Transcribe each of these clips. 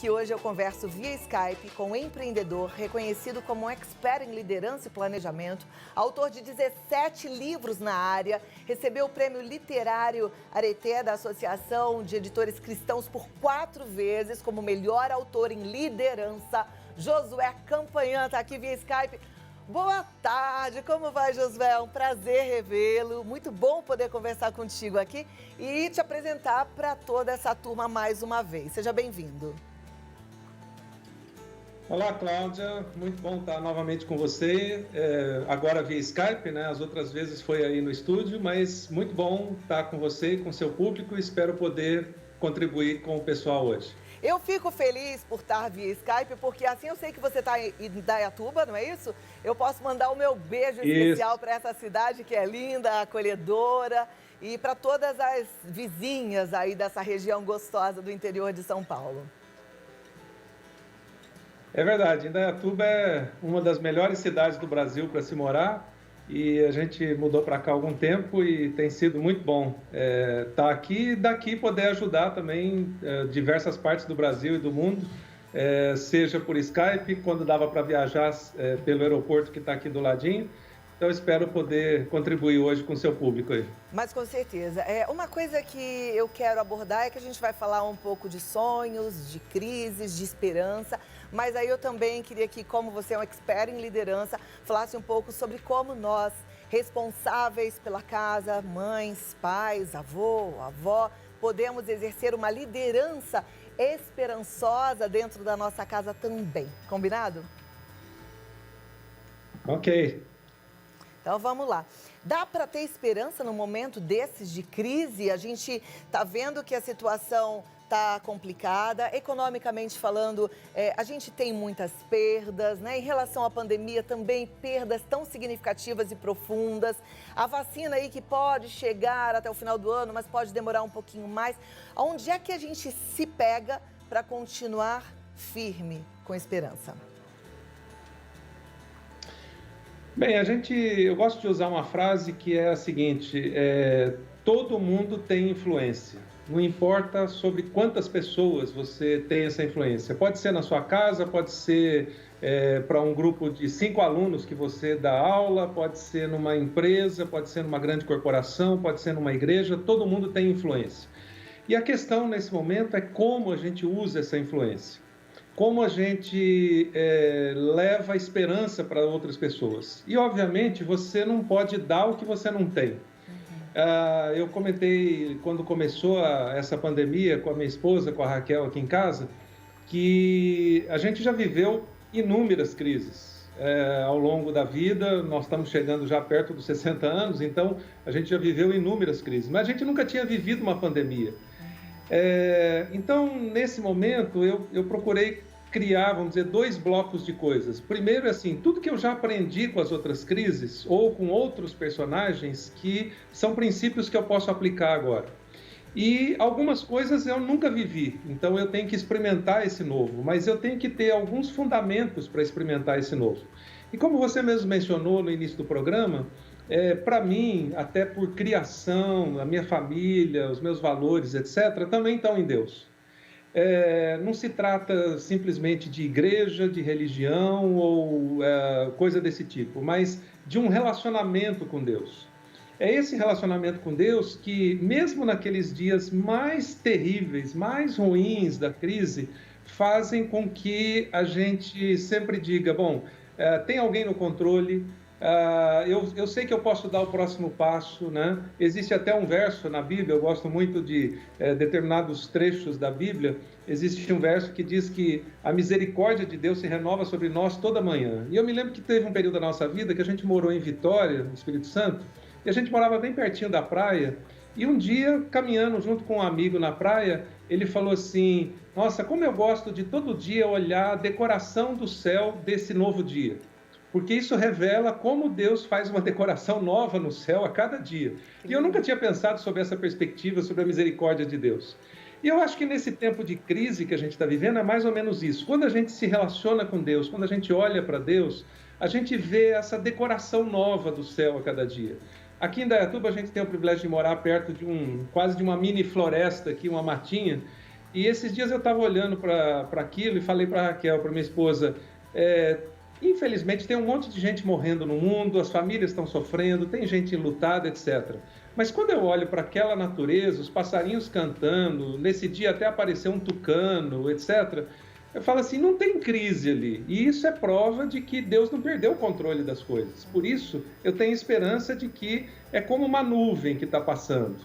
que hoje eu converso via Skype com um empreendedor reconhecido como um expert em liderança e planejamento, autor de 17 livros na área, recebeu o prêmio literário Areté da Associação de Editores Cristãos por 4 vezes como melhor autor em liderança. Josué Campanhã está aqui via Skype. Boa tarde, como vai, Josué? É um prazer revê-lo, muito bom poder conversar contigo aqui e te apresentar para toda essa turma mais uma vez. Seja bem-vindo. Olá, Cláudia, muito bom estar novamente com você, agora via Skype, né? As outras vezes foi aí no estúdio, mas muito bom estar com você, com seu público e espero poder contribuir com o pessoal hoje. Eu fico feliz por estar via Skype, porque assim eu sei que você está em Indaiatuba, não é isso? Eu posso mandar o meu beijo especial para essa cidade que é linda, acolhedora, e para todas as vizinhas aí dessa região gostosa do interior de São Paulo. É verdade, Indaiatuba é uma das melhores cidades do Brasil para se morar e a gente mudou para cá há algum tempo e tem sido muito bom estar aqui e daqui poder ajudar também diversas partes do Brasil e do mundo, seja por Skype, quando dava para viajar pelo aeroporto que está aqui do ladinho. Então, espero poder contribuir hoje com o seu público aí. Mas com certeza. Uma coisa que eu quero abordar é que a gente vai falar um pouco de sonhos, de crises, de esperança. Mas aí eu também queria que, como você é um expert em liderança, falasse um pouco sobre como nós, responsáveis pela casa, mães, pais, avô, avó, podemos exercer uma liderança esperançosa dentro da nossa casa também. Combinado? Ok. Então vamos lá. Dá para ter esperança no momento desses de crise? A gente está vendo que a situação está complicada, economicamente falando, a gente tem muitas perdas, né? Em relação à pandemia também, perdas tão significativas e profundas. A vacina aí que pode chegar até o final do ano, mas pode demorar um pouquinho mais. Onde é que a gente se pega para continuar firme com esperança? Bem, eu gosto de usar uma frase que é a seguinte, todo mundo tem influência, não importa sobre quantas pessoas você tem essa influência. Pode ser na sua casa, pode ser para um grupo de 5 alunos que você dá aula, pode ser numa empresa, pode ser numa grande corporação, pode ser numa igreja, todo mundo tem influência. E a questão nesse momento é como a gente usa essa influência. Como a gente leva esperança para outras pessoas. E, obviamente, você não pode dar o que você não tem. Eu comentei, quando começou essa pandemia, com a minha esposa, com a Raquel aqui em casa, que a gente já viveu inúmeras crises ao longo da vida. Nós estamos chegando já perto dos 60 anos, então a gente já viveu inúmeras crises. Mas a gente nunca tinha vivido uma pandemia. Então, nesse momento, eu procurei criar, vamos dizer, 2 blocos de coisas. Primeiro, assim, tudo que eu já aprendi com as outras crises ou com outros personagens que são princípios que eu posso aplicar agora. E algumas coisas eu nunca vivi, então eu tenho que experimentar esse novo, mas eu tenho que ter alguns fundamentos para experimentar esse novo. E como você mesmo mencionou no início do programa, para mim, até por criação, a minha família, os meus valores, etc., também estão em Deus. Não se trata simplesmente de igreja, de religião ou coisa desse tipo, mas de um relacionamento com Deus. É esse relacionamento com Deus que, mesmo naqueles dias mais terríveis, mais ruins da crise, fazem com que a gente sempre diga, bom, tem alguém no controle. Eu sei que eu posso dar o próximo passo, né? Existe até um verso na Bíblia, eu gosto muito de determinados trechos da Bíblia. Existe um verso que diz que a misericórdia de Deus se renova sobre nós toda manhã. E eu me lembro que teve um período da nossa vida que a gente morou em Vitória, no Espírito Santo, e a gente morava bem pertinho da praia. E um dia, caminhando junto com um amigo na praia, ele falou assim, nossa, como eu gosto de todo dia olhar a decoração do céu desse novo dia. Porque isso revela como Deus faz uma decoração nova no céu a cada dia. E eu nunca tinha pensado sobre essa perspectiva, sobre a misericórdia de Deus. E eu acho que nesse tempo de crise que a gente está vivendo é mais ou menos isso. Quando a gente se relaciona com Deus, quando a gente olha para Deus, a gente vê essa decoração nova do céu a cada dia. Aqui em Indaiatuba a gente tem o privilégio de morar perto de quase de uma mini floresta aqui, uma matinha, E esses dias eu estava olhando para aquilo e falei para a Raquel, para minha esposa, é, infelizmente tem um monte de gente morrendo no mundo, as famílias estão sofrendo, tem gente enlutada, etc. Mas quando eu olho para aquela natureza, os passarinhos cantando, nesse dia até apareceu um tucano, etc., eu falo assim, não tem crise ali. E isso é prova de que Deus não perdeu o controle das coisas. Por isso, eu tenho esperança de que é como uma nuvem que está passando.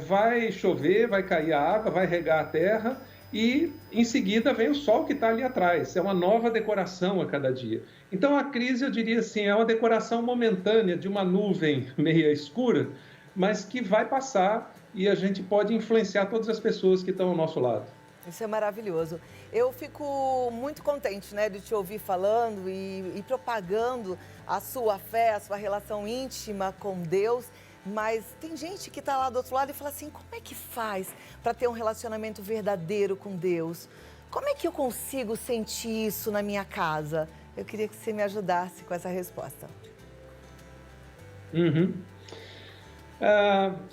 Vai chover, vai cair a água, vai regar a terra e em seguida vem o sol que está ali atrás. É uma nova decoração a cada dia. Então a crise, eu diria assim, é uma decoração momentânea de uma nuvem meia escura, mas que vai passar e a gente pode influenciar todas as pessoas que estão ao nosso lado. Isso é maravilhoso. Eu fico muito contente, né, de te ouvir falando e propagando a sua fé, a sua relação íntima com Deus. Mas tem gente que está lá do outro lado e fala assim, como é que faz para ter um relacionamento verdadeiro com Deus? Como é que eu consigo sentir isso na minha casa? Eu queria que você me ajudasse com essa resposta. Uhum.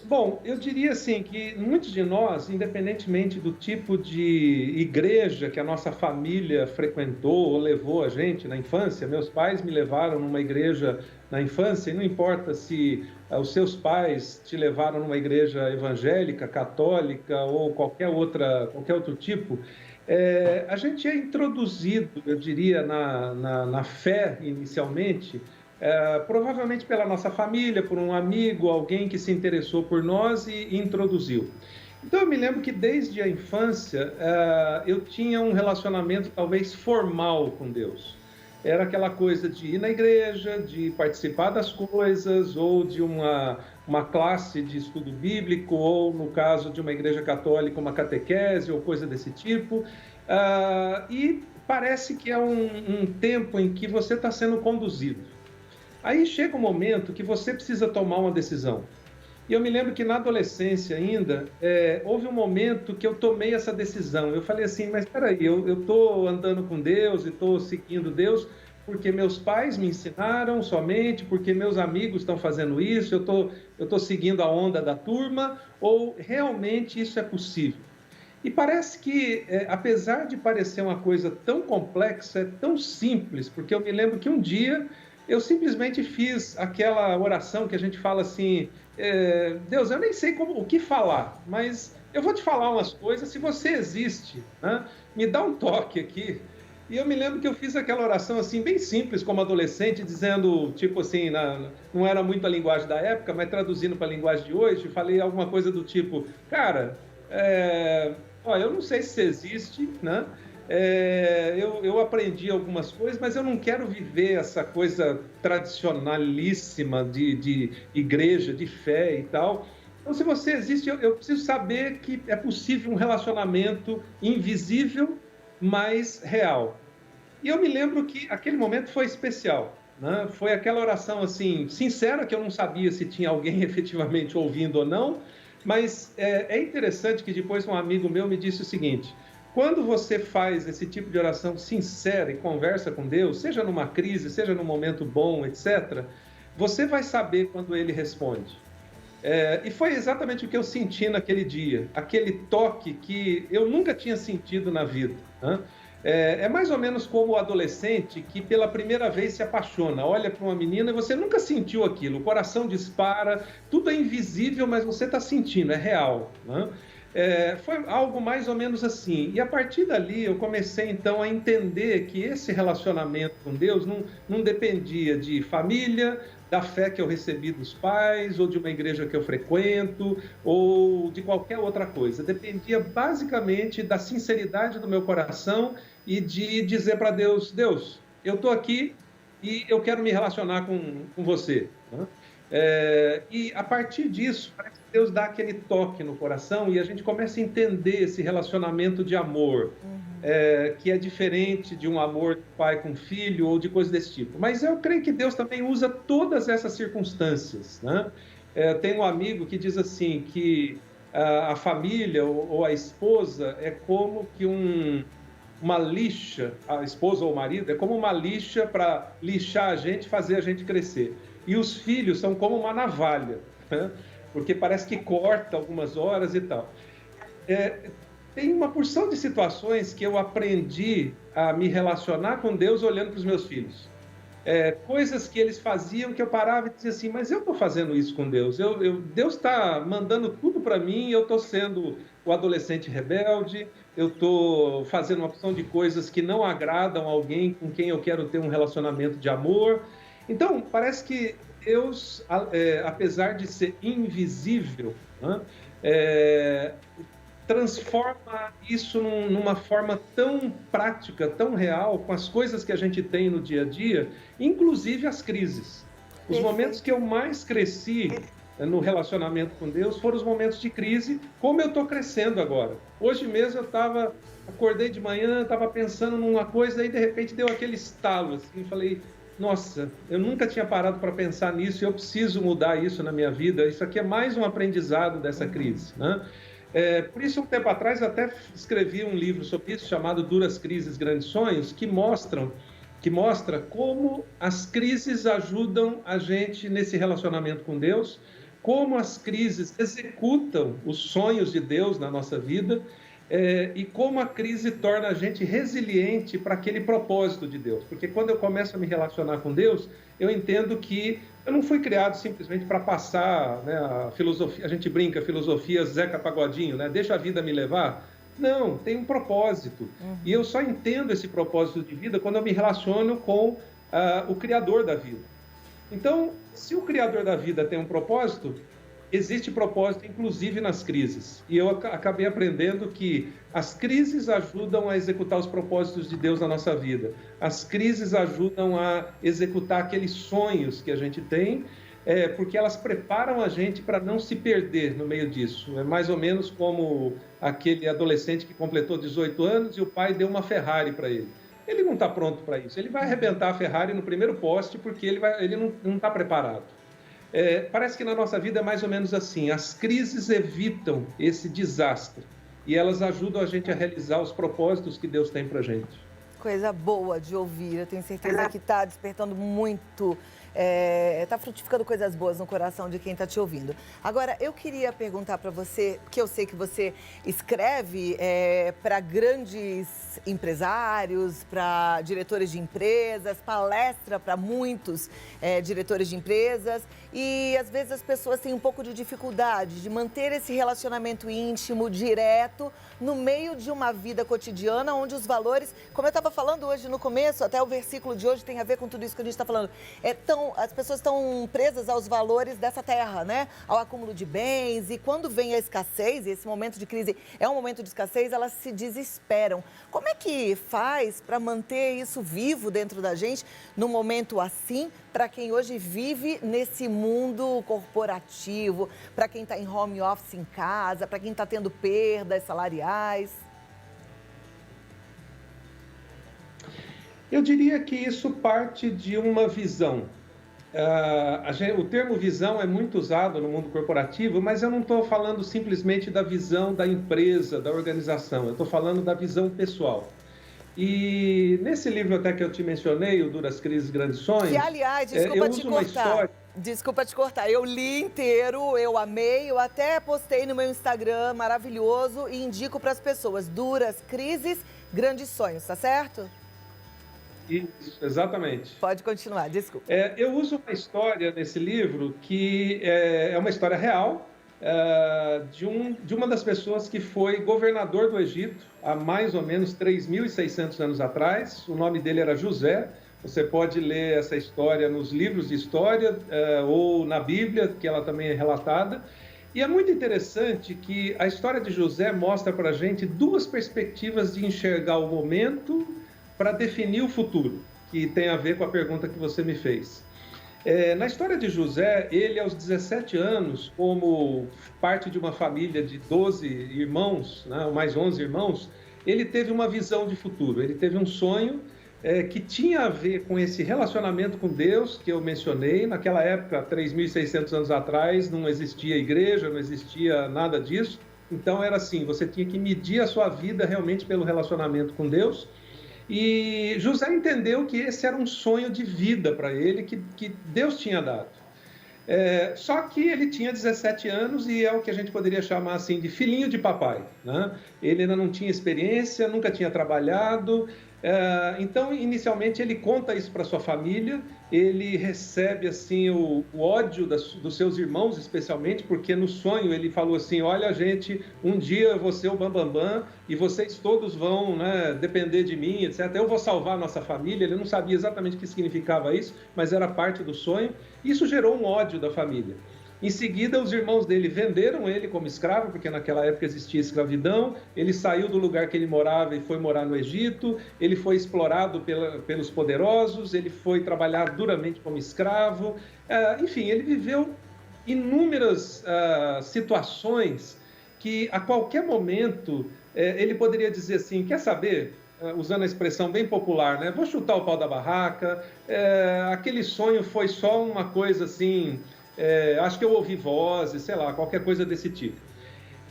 Bom, eu diria assim que muitos de nós, independentemente do tipo de igreja que a nossa família frequentou ou levou a gente na infância, meus pais me levaram numa igreja na infância, e não importa se os seus pais te levaram numa igreja evangélica, católica ou qualquer outro tipo, a gente é introduzido, eu diria, na fé inicialmente, provavelmente pela nossa família, por um amigo, alguém que se interessou por nós e introduziu. Então eu me lembro que desde a infância eu tinha um relacionamento talvez formal com Deus. Era aquela coisa de ir na igreja, de participar das coisas, ou de uma classe de estudo bíblico, ou no caso de uma igreja católica, uma catequese, ou coisa desse tipo. E parece que é um tempo em que você está sendo conduzido. Aí chega um momento que você precisa tomar uma decisão. E eu me lembro que na adolescência ainda, houve um momento que eu tomei essa decisão. Eu falei assim, mas peraí, eu estou andando com Deus e estou seguindo Deus porque meus pais me ensinaram somente, porque meus amigos estão fazendo isso, eu estou seguindo a onda da turma, ou realmente isso é possível? E parece que, apesar de parecer uma coisa tão complexa, é tão simples, porque eu me lembro que um dia eu simplesmente fiz aquela oração que a gente fala assim, Deus, eu nem sei o que falar, mas eu vou te falar umas coisas, se você existe, né, me dá um toque aqui. E eu me lembro que eu fiz aquela oração assim, bem simples, como adolescente, dizendo, tipo assim, não era muito a linguagem da época, mas traduzindo para a linguagem de hoje, falei alguma coisa do tipo, cara, eu não sei se você existe, né? Eu aprendi algumas coisas, mas eu não quero viver essa coisa tradicionalíssima de igreja, de fé e tal. Então, se você existe, eu preciso saber que é possível um relacionamento invisível, mas real. E eu me lembro que aquele momento foi especial, né? Foi aquela oração assim, sincera, que eu não sabia se tinha alguém efetivamente ouvindo ou não, mas é interessante que depois um amigo meu me disse o seguinte: quando você faz esse tipo de oração sincera e conversa com Deus, seja numa crise, seja num momento bom, etc., você vai saber quando Ele responde. E foi exatamente o que eu senti naquele dia, aquele toque que eu nunca tinha sentido na vida, né? É mais ou menos como o adolescente que pela primeira vez se apaixona, olha para uma menina e você nunca sentiu aquilo, o coração dispara, tudo é invisível, mas você está sentindo, é real, né? Foi algo mais ou menos assim. E a partir dali eu comecei então a entender que esse relacionamento com Deus não dependia de família, da fé que eu recebi dos pais, ou de uma igreja que eu frequento, ou de qualquer outra coisa. Dependia basicamente da sinceridade do meu coração e de dizer para Deus, Deus, eu estou aqui e eu quero me relacionar com você, né? E a partir disso, parece que Deus dá aquele toque no coração e a gente começa a entender esse relacionamento de amor, que é diferente de um amor de pai com filho ou de coisa desse tipo. Mas eu creio que Deus também usa todas essas circunstâncias, né? Tem um amigo que diz assim, que a família ou a esposa é como que uma lixa, a esposa ou o marido, é como uma lixa para lixar a gente, fazer a gente crescer. E os filhos são como uma navalha, né? Porque parece que corta algumas horas e tal. tem uma porção de situações que eu aprendi a me relacionar com Deus olhando para os meus filhos. Coisas que eles faziam que eu parava e dizia assim, mas eu estou fazendo isso com Deus. Deus está mandando tudo para mim, eu estou sendo o adolescente rebelde, eu estou fazendo uma opção de coisas que não agradam alguém com quem eu quero ter um relacionamento de amor. Então, parece que Deus, apesar de ser invisível, né, transforma isso numa forma tão prática, tão real, com as coisas que a gente tem no dia a dia, inclusive as crises. Os momentos que eu mais cresci no relacionamento com Deus foram os momentos de crise, como eu estou crescendo agora. Hoje mesmo acordei de manhã, estava pensando numa coisa e de repente deu aquele estalo, assim, falei, nossa, eu nunca tinha parado para pensar nisso e eu preciso mudar isso na minha vida. Isso aqui é mais um aprendizado dessa crise, né? Por isso, um tempo atrás, eu até escrevi um livro sobre isso, chamado Duras Crises, Grandes Sonhos, que mostra como as crises ajudam a gente nesse relacionamento com Deus, como as crises executam os sonhos de Deus na nossa vida, e como a crise torna a gente resiliente para aquele propósito de Deus. Porque quando eu começo a me relacionar com Deus, eu entendo que eu não fui criado simplesmente para passar, né, a filosofia, a gente brinca, filosofia Zeca Pagodinho, né, deixa a vida me levar. Não, tem um propósito. E eu só entendo esse propósito de vida quando eu me relaciono com o Criador da vida. Então, se o Criador da vida tem um propósito, existe propósito, inclusive nas crises. E eu acabei aprendendo que as crises ajudam a executar os propósitos de Deus na nossa vida. As crises ajudam a executar aqueles sonhos que a gente tem, porque elas preparam a gente para não se perder no meio disso. É mais ou menos como aquele adolescente que completou 18 anos e o pai deu uma Ferrari para ele. Ele não está pronto para isso. Ele vai arrebentar a Ferrari no primeiro poste porque ele não está preparado. Parece que na nossa vida é mais ou menos assim. As crises evitam esse desastre e elas ajudam a gente a realizar os propósitos que Deus tem para a gente. Coisa boa de ouvir. Eu tenho certeza que está despertando muito, está frutificando coisas boas no coração de quem está te ouvindo. Agora, eu queria perguntar para você, porque eu sei que você escreve para grandes empresários, para diretores de empresas, palestra para muitos diretores de empresas, e às vezes as pessoas têm um pouco de dificuldade de manter esse relacionamento íntimo, direto, no meio de uma vida cotidiana onde os valores, como eu estava falando hoje no começo, até o versículo de hoje tem a ver com tudo isso que a gente está falando, as pessoas estão presas aos valores dessa terra, né? Ao acúmulo de bens, e quando vem a escassez, esse momento de crise é um momento de escassez, elas se desesperam. Como é que faz para manter isso vivo dentro da gente, num momento assim, para quem hoje vive nesse mundo corporativo, para quem está em home office em casa, para quem está tendo perdas salariais? Eu diria que isso parte de uma visão. O termo visão é muito usado no mundo corporativo, mas eu não estou falando simplesmente da visão da empresa, da organização, eu estou falando da visão pessoal. E nesse livro até que eu te mencionei, o Duras Crises, Grandes Sonhos... Que, aliás, desculpa te cortar, eu li inteiro, eu amei, eu até postei no meu Instagram, maravilhoso, e indico para as pessoas, Duras Crises, Grandes Sonhos, tá certo? Isso, exatamente. Pode continuar, desculpa. Eu uso uma história nesse livro que é uma história real, de uma das pessoas que foi governador do Egito há mais ou menos 3.600 anos atrás. O nome dele era José. Você pode ler essa história nos livros de história ou na Bíblia, que ela também é relatada. E é muito interessante que a história de José mostra para a gente duas perspectivas de enxergar o momento para definir o futuro, que tem a ver com a pergunta que você me fez. Na história de José, ele aos 17 anos, como parte de uma família de 12 irmãos, né, mais 11 irmãos, ele teve uma visão de futuro, ele teve um sonho que tinha a ver com esse relacionamento com Deus que eu mencionei. Naquela época, 3.600 anos atrás, não existia igreja, não existia nada disso. Então era assim, você tinha que medir a sua vida realmente pelo relacionamento com Deus. E José entendeu que esse era um sonho de vida para ele, que Deus tinha dado. Só que ele tinha 17 anos e é o que a gente poderia chamar assim de filhinho de papai, né? Ele ainda não tinha experiência, nunca tinha trabalhado. Então, inicialmente, ele conta isso para sua família. Ele recebe assim o ódio dos seus irmãos, especialmente, porque no sonho ele falou assim: olha, gente, um dia eu vou ser o Bambambam e vocês todos vão, né, depender de mim, etc. Eu vou salvar a nossa família. Ele não sabia exatamente o que significava isso, mas era parte do sonho. Isso gerou um ódio da família. Em seguida, os irmãos dele venderam ele como escravo, porque naquela época existia escravidão. Ele saiu do lugar que ele morava e foi morar no Egito. Ele foi explorado pelos poderosos, ele foi trabalhar duramente como escravo. Enfim, ele viveu inúmeras situações que, a qualquer momento, ele poderia dizer assim: quer saber? Usando a expressão bem popular, né? Vou chutar o pau da barraca. Aquele sonho foi só uma coisa assim... acho que eu ouvi vozes, sei lá, qualquer coisa desse tipo.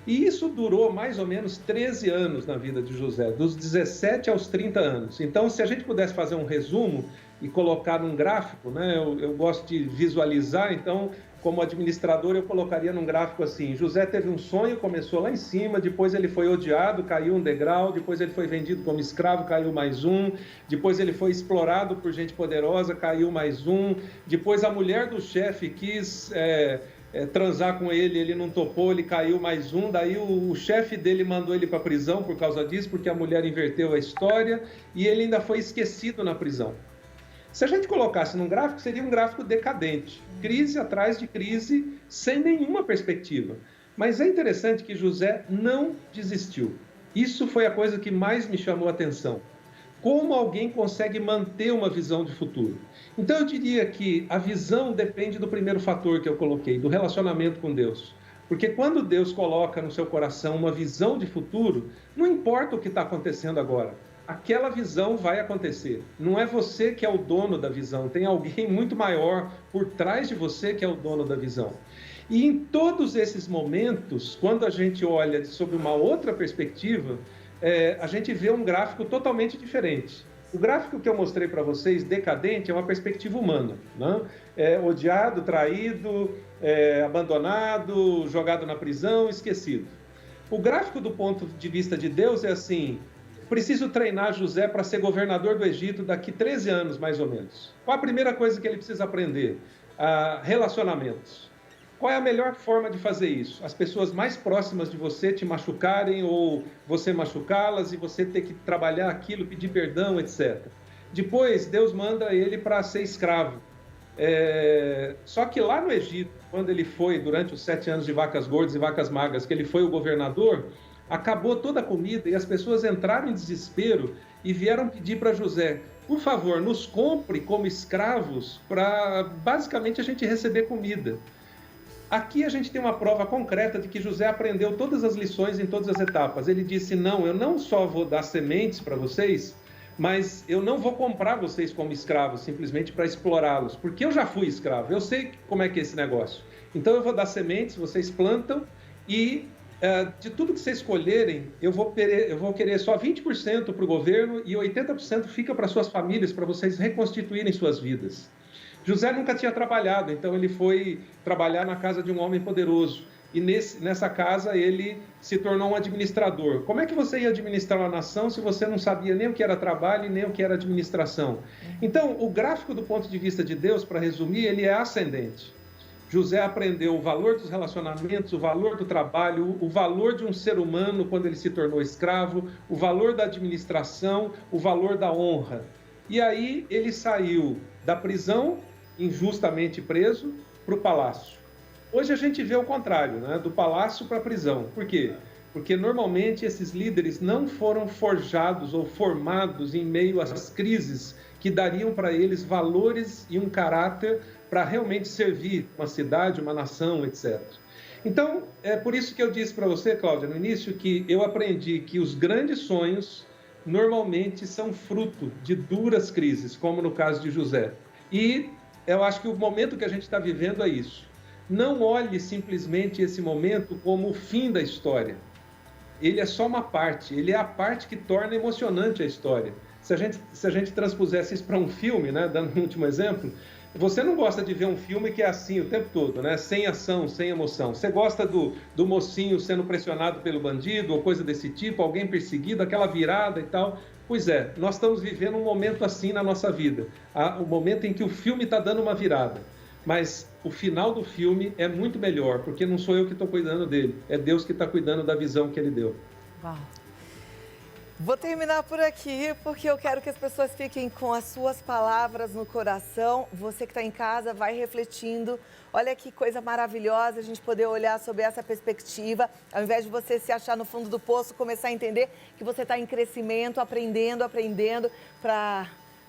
E isso durou mais ou menos 13 anos na vida de José, dos 17 aos 30 anos. Então, se a gente pudesse fazer um resumo e colocar num gráfico, né, eu gosto de visualizar, então, como administrador, eu colocaria num gráfico assim: José teve um sonho, começou lá em cima, depois ele foi odiado, caiu um degrau, depois ele foi vendido como escravo, caiu mais um, depois ele foi explorado por gente poderosa, caiu mais um, depois a mulher do chefe quis transar com ele, ele não topou, ele caiu mais um, daí o chefe dele mandou ele para a prisão por causa disso, porque a mulher inverteu a história, e ele ainda foi esquecido na prisão. Se a gente colocasse num gráfico, seria um gráfico decadente, crise atrás de crise, sem nenhuma perspectiva. Mas é interessante que José não desistiu. Isso foi a coisa que mais me chamou a atenção. Como alguém consegue manter uma visão de futuro? Então eu diria que a visão depende do primeiro fator que eu coloquei, do relacionamento com Deus. Porque quando Deus coloca no seu coração uma visão de futuro, não importa o que está acontecendo agora, aquela visão vai acontecer. Não é você que é o dono da visão, tem alguém muito maior por trás de você que é o dono da visão. E em todos esses momentos, quando a gente olha sob uma outra perspectiva, a gente vê um gráfico totalmente diferente. O gráfico que eu mostrei para vocês, decadente, é uma perspectiva humana, né? Odiado, traído, abandonado, jogado na prisão, esquecido. O gráfico do ponto de vista de Deus é assim: preciso treinar José para ser governador do Egito daqui 13 anos, mais ou menos. Qual a primeira coisa que ele precisa aprender? Relacionamentos. Qual é a melhor forma de fazer isso? As pessoas mais próximas de você te machucarem ou você machucá-las e você ter que trabalhar aquilo, pedir perdão, etc. Depois, Deus manda ele para ser escravo. Só que lá no Egito, quando ele foi, durante os 7 anos de vacas gordas e vacas magras, que ele foi o governador, acabou toda a comida e as pessoas entraram em desespero e vieram pedir para José: por favor, nos compre como escravos para, basicamente, a gente receber comida. Aqui a gente tem uma prova concreta de que José aprendeu todas as lições em todas as etapas. Ele disse: não, eu não só vou dar sementes para vocês, mas eu não vou comprar vocês como escravos simplesmente para explorá-los, porque eu já fui escravo, eu sei como é que é esse negócio. Então eu vou dar sementes, vocês plantam e de tudo que vocês escolherem, eu vou querer só 20% para o governo e 80% fica para suas famílias, para vocês reconstituírem suas vidas. José nunca tinha trabalhado, então ele foi trabalhar na casa de um homem poderoso. E nessa casa ele se tornou um administrador. Como é que você ia administrar uma nação se você não sabia nem o que era trabalho e nem o que era administração? Então, o gráfico do ponto de vista de Deus, para resumir, ele é ascendente. José aprendeu o valor dos relacionamentos, o valor do trabalho, o valor de um ser humano quando ele se tornou escravo, o valor da administração, o valor da honra. E aí ele saiu da prisão, injustamente preso, para o palácio. Hoje a gente vê o contrário, né? Do palácio para a prisão. Por quê? Porque normalmente esses líderes não foram forjados ou formados em meio às crises que dariam para eles valores e um caráter para realmente servir uma cidade, uma nação, etc. Então, é por isso que eu disse para você, Cláudia, no início, que eu aprendi que os grandes sonhos normalmente são fruto de duras crises, como no caso de José. E eu acho que o momento que a gente está vivendo é isso. Não olhe simplesmente esse momento como o fim da história. Ele é só uma parte, ele é a parte que torna emocionante a história. Se a gente transpusesse isso para um filme, né, dando um último exemplo, Você não gosta de ver um filme que é assim o tempo todo, né? Sem ação, sem emoção. Você gosta do mocinho sendo pressionado pelo bandido ou coisa desse tipo, alguém perseguido, aquela virada e tal. Pois é, nós estamos vivendo um momento assim na nossa vida. O momento em que o filme está dando uma virada. Mas o final do filme é muito melhor, porque não sou eu que estou cuidando dele. É Deus que está cuidando da visão que ele deu. Uau. Vou terminar por aqui, porque eu quero que as pessoas fiquem com as suas palavras no coração. Você que está em casa, vai refletindo. Olha que coisa maravilhosa a gente poder olhar sob essa perspectiva. Ao invés de você se achar no fundo do poço, começar a entender que você está em crescimento, aprendendo,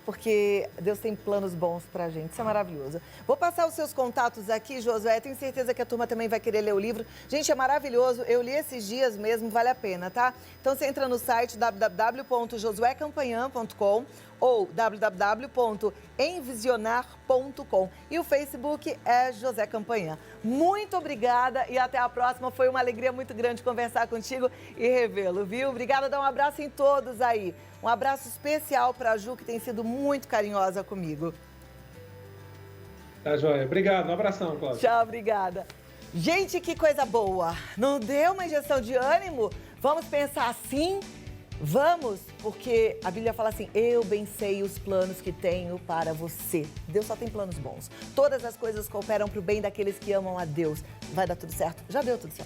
porque Deus tem planos bons pra gente, isso é maravilhoso. Vou passar os seus contatos aqui, Josué, tenho certeza que a turma também vai querer ler o livro. Gente, é maravilhoso, eu li esses dias mesmo, vale a pena, tá? Então você entra no site www.josuecampanhan.com ou www.envisionar.com e o Facebook é José Campanhã. Muito obrigada e até a próxima, foi uma alegria muito grande conversar contigo e revê-lo, viu? Obrigada, dá um abraço em todos aí. Um abraço especial para a Ju, que tem sido muito carinhosa comigo. Tá, joia. Obrigado. Um abração, Cláudia. Tchau, obrigada. Gente, que coisa boa. Não deu uma injeção de ânimo? Vamos pensar assim? Vamos, porque a Bíblia fala assim, eu bem sei os planos que tenho para você. Deus só tem planos bons. Todas as coisas cooperam para o bem daqueles que amam a Deus. Vai dar tudo certo? Já deu tudo certo.